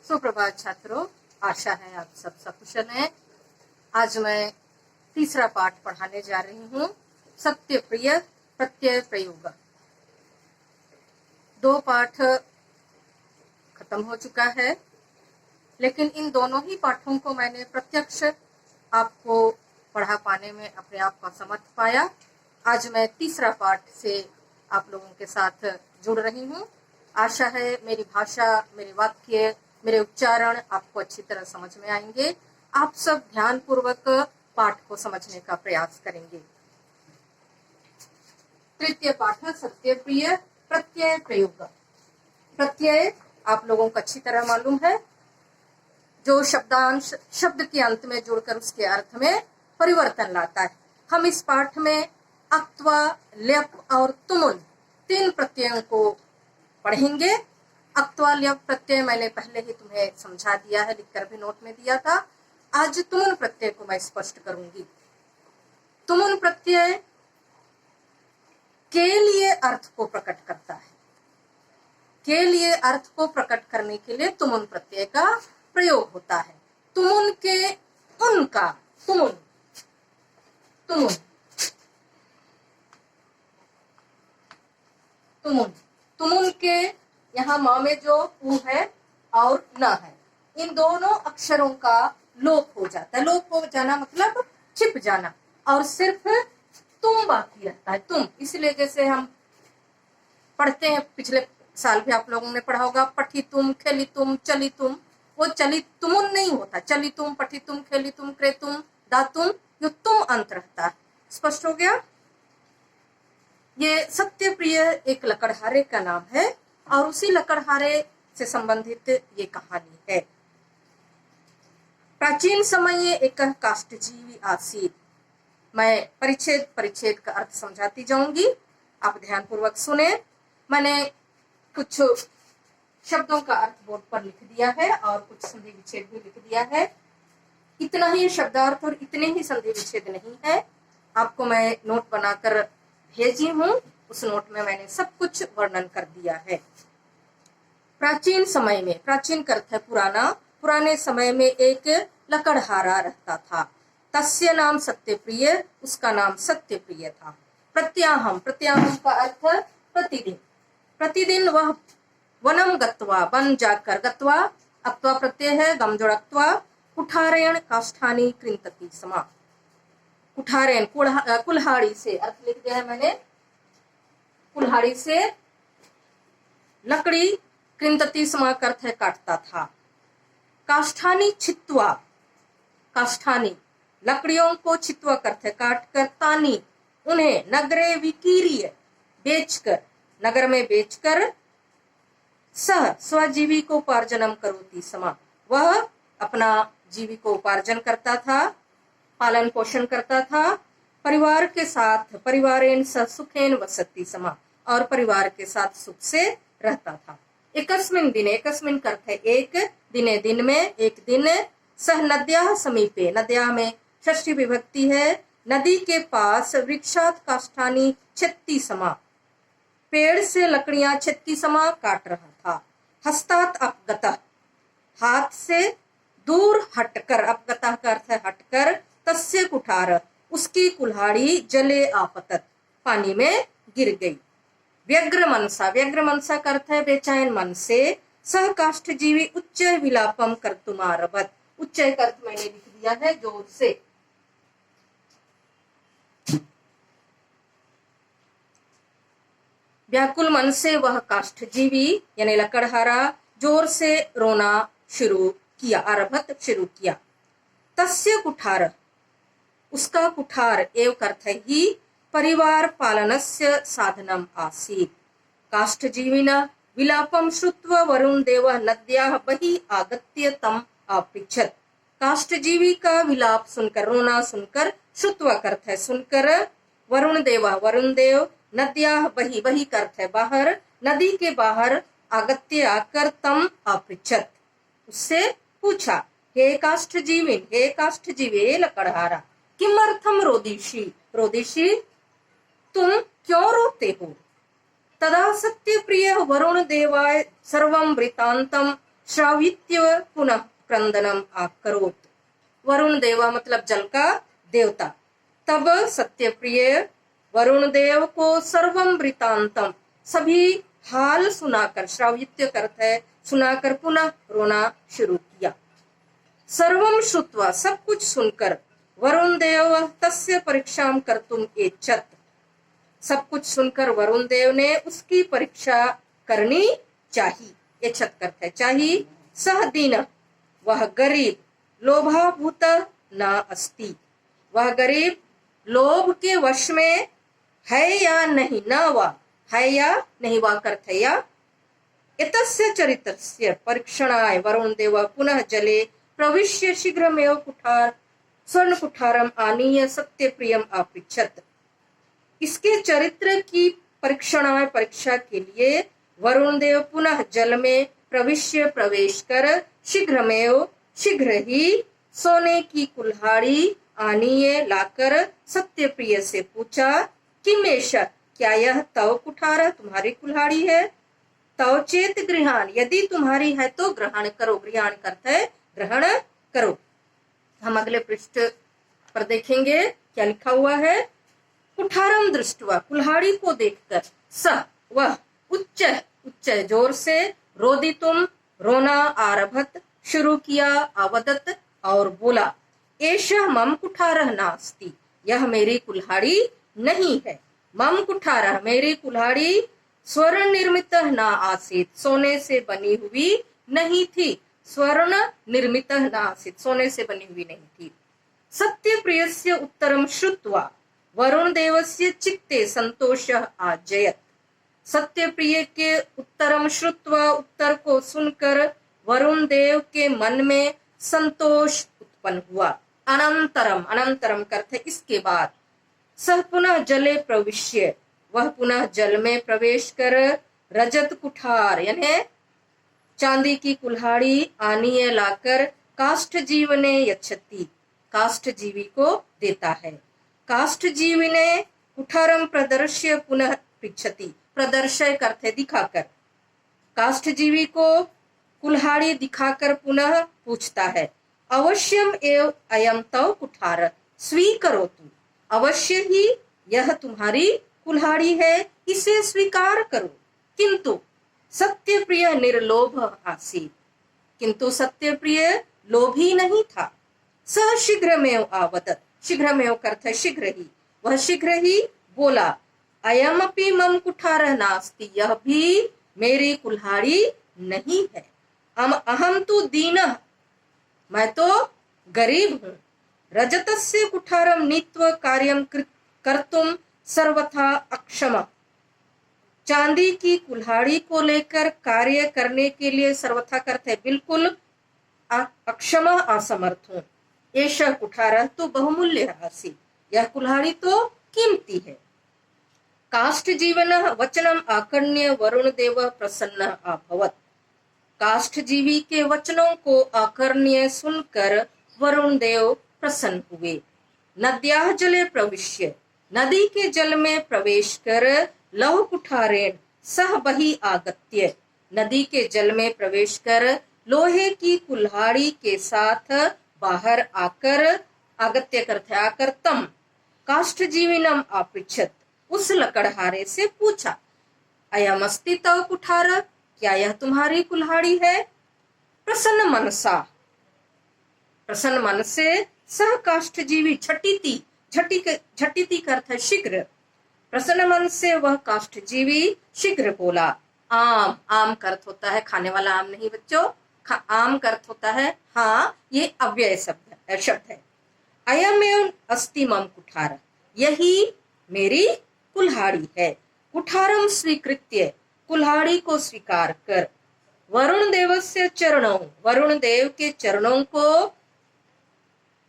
सुप्रभात छात्रों, आशा है आप सब सकुशल हैं। आज मैं तीसरा पाठ पढ़ाने जा रही हूँ, सत्य प्रिय प्रत्यय प्रयोग। 2 पाठ खत्म हो चुका है, लेकिन इन दोनों ही पाठों को मैंने प्रत्यक्ष आपको पढ़ा पाने में अपने आप को असमर्थ पाया। आज मैं तीसरा पाठ से आप लोगों के साथ जुड़ रही हूँ। आशा है मेरी भाषा, मेरे वाक्य, मेरे उच्चारण आपको अच्छी तरह समझ में आएंगे। आप सब ध्यान पूर्वक पाठ को समझने का प्रयास करेंगे। तृतीय पाठ, सत्य प्रिय प्रत्यय प्रयोग। प्रत्यय आप लोगों को अच्छी तरह मालूम है, जो शब्दांश शब्द के अंत में जुड़कर उसके अर्थ में परिवर्तन लाता है। हम इस पाठ में अक्त्वा, ल्यप और तुमुल 3 प्रत्ययों को पढ़ेंगे। अक्त्वा ल्यप प्रत्यय मैंने पहले ही तुम्हें समझा दिया है, लिखकर भी नोट में दिया था। आज तुमुल प्रत्यय को मैं स्पष्ट करूंगी। तुमुल प्रत्यय के लिए अर्थ को प्रकट करता है। के लिए अर्थ को प्रकट करने के लिए तुमुल प्रत्यय का प्रयोग होता है। तुमुन के उनका, तुमुन तुमुन तुमुन तुमुन के यहाँ माँ में जो ऊ है और न है, इन दोनों अक्षरों का लोप हो जाता है। लोप हो जाना मतलब छिप जाना, और सिर्फ तुम बाकी रहता है। तुम, इसलिए जैसे हम पढ़ते हैं, पिछले साल भी आप लोगों ने पढ़ा होगा, पठी तुम, खेली तुम, चली तुम। वो चली तुमुन नहीं होता, चली तुम, पठी तुम, खेली तुम, क्रे तुम, दा तुम, जो तुम अंत रहता है। स्पष्ट हो गया। ये सत्य प्रिय एक लकड़हारे का नाम है, और उसी लकड़हारे से संबंधित ये कहानी है। प्राचीन समय एक काष्ठजीवी आसीत। मैं परिच्छेद परिच्छेद का अर्थ समझाती जाऊंगी, आप ध्यान पूर्वक सुने। मैंने कुछ शब्दों का अर्थ बोर्ड पर लिख दिया है और कुछ संधि विच्छेद भी लिख दिया है। इतना ही शब्दार्थ और इतने ही संधि विच्छेद नहीं है। आपको मैं नोट बनाकर भेजी हूँ, उस नोट में मैंने सब कुछ वर्णन कर दिया है। प्राचीन समय में, प्राचीन का अर्थ है पुराना, पुराने समय में एक लकड़हारा रहता था। तस्य नाम सत्यप्रिय, उसका नाम सत्यप्रिय था। प्रत्याहम, प्रत्याहम का अर्थ प्रतिदिन। प्रतिदिन वह वनम गत्वा, वन जाकर, गत्वा अक्त्वा प्रत्यय है, गम जोड़क्त्वा, कुठारेण काष्ठानी कृंतति समा। कुठारेण कुल्हाड़ी से, अर्थ लिख दिया है मैंने, कुल्हाड़ी से लकड़ी, कृंतति समा का अर्थ है काटता था। काष्ठानी छित्वा, काष्ठानी लकड़ियों को, छित्वा करते काट कर, तानी उन्हें, नगरे विकीर्य बेचकर, नगर में बेचकर, सह स्वजीविकोपार्जनम करोति समा, वह अपना जीविकोपार्जन करता था, पालन पोषण करता था। परिवार के साथ, परिवारेण सह सुखेन वसति समा, और परिवार के साथ सुख से रहता था। एकस्मिन् दिने, एकस्मिन् करते एक, दिने दिन में, एक दिन, सह नद्याः समीपे, नद्या में षष्ठी विभक्ति है, नदी के पास, वृक्षात् काष्ठानी छत्ती समा, पेड़ से लकड़ियां छत्ती समा काट रहा था। हस्तात अपगतः, हाथ से दूर हटकर, अपगतः का अर्थ है हटकर, तस्य कुठार, उसकी कुल्हाड़ी, जले आपतत, पानी में गिर गई। व्यग्र मनसा, व्यग्र मनसा का अर्थ है बेचैन मन से, सह काष्ठजीवी उच्च विलापम कर्तुमारभत, उच्च का अर्थ मैंने लिख दिया है, जोर से। व्याकुल मन से वह काष्ठजीवी यानी लकड़हारा जोर से रोना शुरू किया, आरभत शुरू किया। तस्य कुठार, उसका कुठार, एव अर्थ है ही, परिवार पालनस्य साधनम आसीत्। काष्ठजीविना विलापम श्रुत्वा वरुण देवः नद्याः बहिः आगत्य तम अपृच्छत्। काष्ठजीवी का विलाप सुनकर, रोना सुनकर, श्रुत्वा अर्थ है सुनकर, वरुण देव नद्याः बहिः, बहिः का अर्थ है बाहर, नदी के बाहर, आगत्य आकर, तम अपृच्छत्, उससे पूछा, हे काष्ठजीवी, हे काष्ठजीवी, हे लकड़हारा, किमर्थम रोदिषि, रोदिषि तुम क्यों रोते हो। तदा सत्य प्रिय वरुण देवाय सर्वं वृतांतम श्रावित्य पुनः क्रंदनम आकरोत। वरुण देवा मतलब जल का देवता। तब सत्यप्रिय वरुण देव को सर्वम वृतांतम सभी हाल सुनाकर, श्रावित्य अर्थ है सुनाकर, पुनः रोना शुरू किया। सर्वम श्रुत्वा सब कुछ सुनकर, वरुण देव तस्य परीक्षाम कर्तुम एच्छत सब कुछ सुनकर वरुण देव ने उसकी परीक्षा करनी चाहिए। एच्छत करते चाहिए। सह दीन वह गरीब, लोभाभूत न अस्ति वह गरीब लोभ के वश में है या नहीं, न वा है या नहीं, वा करते या। एतस्य चरित्रस्य परीक्षणाय वरुण देव पुनः जले प्रविश्य शीघ्रमेव कुठार स्वर्ण कुठारम आनीय सत्यप्रियम अपृच्छत। इसके चरित्र की परीक्षणाय परीक्षा के लिए वरुण देव पुनः जल में प्रवेश कर शीघ्र ही सोने की कुल्हाड़ी आनीय लाकर सत्यप्रिय से पूछा, किमेश क्या यह तव कुठार तुम्हारी कुल्हाड़ी है? तव चेत गृहान यदि तुम्हारी है तो ग्रहण करो। गृहान करते है ग्रहण करो। हम अगले पृष्ठ पर देखेंगे क्या लिखा हुआ है। कुठारम दृष्टवा कुल्हाड़ी को देखकर, स वह उच्च जोर से, रोदितुम रोना आरभत शुरू किया, अवदत और बोला, एषः मम कुठारः नास्ति यह मेरी कुल्हाड़ी नहीं है। मम कुठारः मेरी कुल्हाड़ी स्वर्ण निर्मित न आसीत सोने से बनी हुई नहीं थी। स्वर्ण निर्मित न आसीत सोने से बनी हुई नहीं थी। सत्यप्रियस्य उत्तरम श्रुत्वा वरुण देवस्य चित्ते संतोषः आजयत। सत्यप्रिय के उत्तरम श्रुत्वा उत्तर को सुनकर वरुण देव के मन में संतोष उत्पन्न हुआ। अनंतरम करते इसके बाद, सह पुनः जले प्रविश्य वह पुनः जल में प्रवेश कर रजत कुठार यानी चांदी की कुल्हाड़ी आनीय लाकर काष्ठ जीवने यच्छति काष्ठ जीवी को देता है। काष्ठ जीवी ने कुठारम प्रदर्श्य पुनः पृच्छति प्रदर्शय करते दिखाकर, काष्ठ जीवी को कुल्हाड़ी दिखाकर पुनः पूछता है, अवश्यम एव अयम तव कुठार स्वीकरोतु अवश्य ही यह तुम्हारी कुल्हाड़ी है, इसे स्वीकार करो। किंतु सत्यप्रिय निर्लोभ आसीत किंतु सत्यप्रिय लोभी नहीं था। स शीघ्रमेव आवदत शीघ्रमेव करते शीघ्र ही, वह शीघ्र ही बोला, अयमपि मम कुठारः नास्ति यह भी मेरी कुल्हाड़ी नहीं है। अहम तो दीनः मैं तो गरीब हूँ। रजतस्य कुठारम नीत्वा कार्यम कर्तुम सर्वथा अक्षम चांदी की कुल्हाड़ी को लेकर कार्य करने के लिए सर्वथा करते बिल्कुल अक्षम असमर्थ हूँ। एषः कुठारः तो बहुमूल्य आसीत् यह कुल्हाड़ी तो कीमती है। काष्ठ जीवन वचनम आकर्ण्य वरुण देव प्रसन्न अभवत। काष्ठ जीवी के वचनों को आकर्ण्य सुनकर वरुण देव प्रसन्न हुए। नद्याः जले प्रविश्य नदी के जल में प्रवेश कर लौह कुठारेण सह बही आगत्य नदी के जल में प्रवेश कर लोहे की कुल्हाड़ी के साथ बाहर आकर आगत्य करते आकर तम काष्ठ जीविनम अपृच्छत उस लकड़हारे से पूछा, अयमस्ति तव कुठार क्या यह तुम्हारी कुल्हाड़ी है? प्रसन्न मन से सह काष्ठ जीवी झटिति करते शीघ्र। प्रसन्न मन से वह काष्ठ जीवी शीघ्र बोला, आम का अर्थ होता है खाने वाला आम नहीं बच्चों, आम का अर्थ होता है हाँ, ये अव्यय शब्द है। अयमेव अस्ति मम कुठार यही मेरी कुल्हाड़ी है। कुठारम स्वीकृत्य कुल्हाड़ी को स्वीकार कर वरुण देवस्य चरणों वरुण देव के चरणों को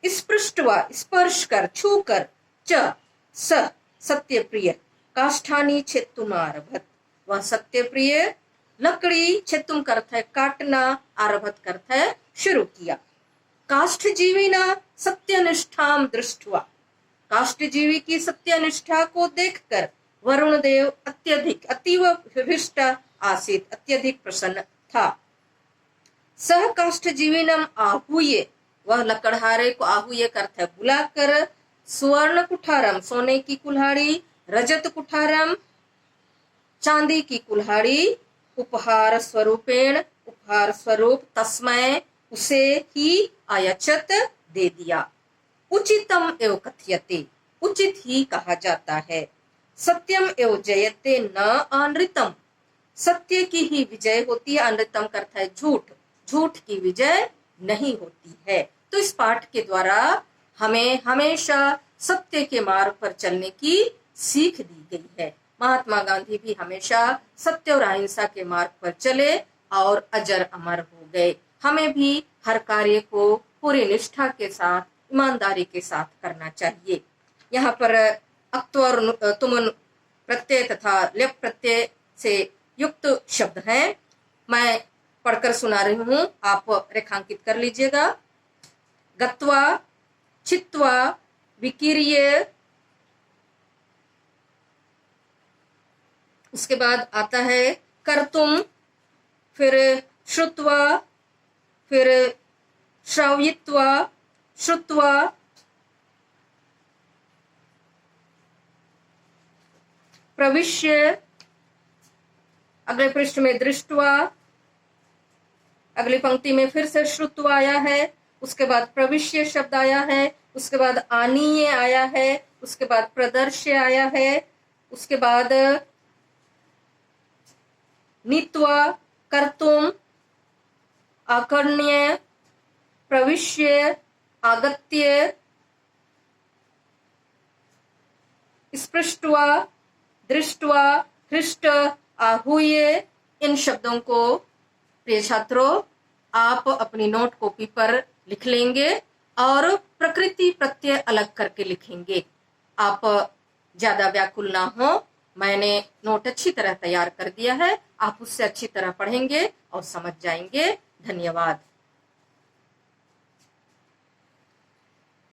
स्पर्श कर छू कर च सत्यप्रिय काष्ठानी छेत्तुम आरभत वह सत्यप्रिय लकड़ी छेत्तुम करता है काटना आरभत करता है शुरू किया। काष्ठ जीविना सत्यनिष्ठाम दृष्टवा काष्ठजीवी की सत्यनिष्ठा को देखकर वरुण देव अत्यधिक अतीव हृष्ट आसीत अत्यधिक प्रसन्न था। सह काष्ठ जीविनम आहूये, वह लकड़हारे को आहूये का अर्थ है बुलाकर, सुवर्ण कुठारम सोने की कुल्हाड़ी, रजत कुठारम चांदी की कुल्हाड़ी, उपहार स्वरूपेण उपहार स्वरूप, तस्मय उसे ही, आयचत दे दिया। उचितम एव कथ्यते, उचित ही कहा जाता है। सत्यम एव जयते न अनृतम, सत्य की ही विजय होती है, अनृतम का अर्थ है झूठ, झूठ की विजय नहीं होती है। तो इस पाठ के द्वारा हमें हमेशा सत्य के मार्ग पर चलने की सीख दी गई है। महात्मा गांधी भी हमेशा सत्य और अहिंसा के मार्ग पर चले और अजर अमर हो गए। हमें भी हर कार्य को पूरी निष्ठा के साथ, ईमानदारी के साथ करना चाहिए। यहाँ पर अक्तो और तुमुन प्रत्यय तथा ल्यप प्रत्यय से युक्त शब्द हैं। मैं पढ़कर सुना रही हूँ, आप रेखांकित कर लीजिएगा। गत्वा, छित्वा, विकीर्य, उसके बाद आता है कर्तुम, फिर श्रुत्वा, फिर श्रावयित्वा, श्रुत्वा, प्रविश्य, अगले पृष्ठ में दृष्टवा, अगली पंक्ति में फिर से श्रुत्वा आया है, उसके बाद प्रविश्य शब्द आया है, उसके बाद आनीय आया है, उसके बाद प्रदर्श्य आया है, उसके बाद नीत्वा, कर्तुम, आकर्ण्य, प्रविश्य, आगत्य, स्पृष्ट्वा, दृष्ट्वा, हृष्ट, आहूय। इन शब्दों को प्रिय छात्रों आप अपनी नोट कॉपी पर लिख लेंगे और प्रकृति प्रत्यय अलग करके लिखेंगे। आप ज्यादा व्याकुल ना हो, मैंने नोट अच्छी तरह तैयार कर दिया है, आप उससे अच्छी तरह पढ़ेंगे और समझ जाएंगे। धन्यवाद।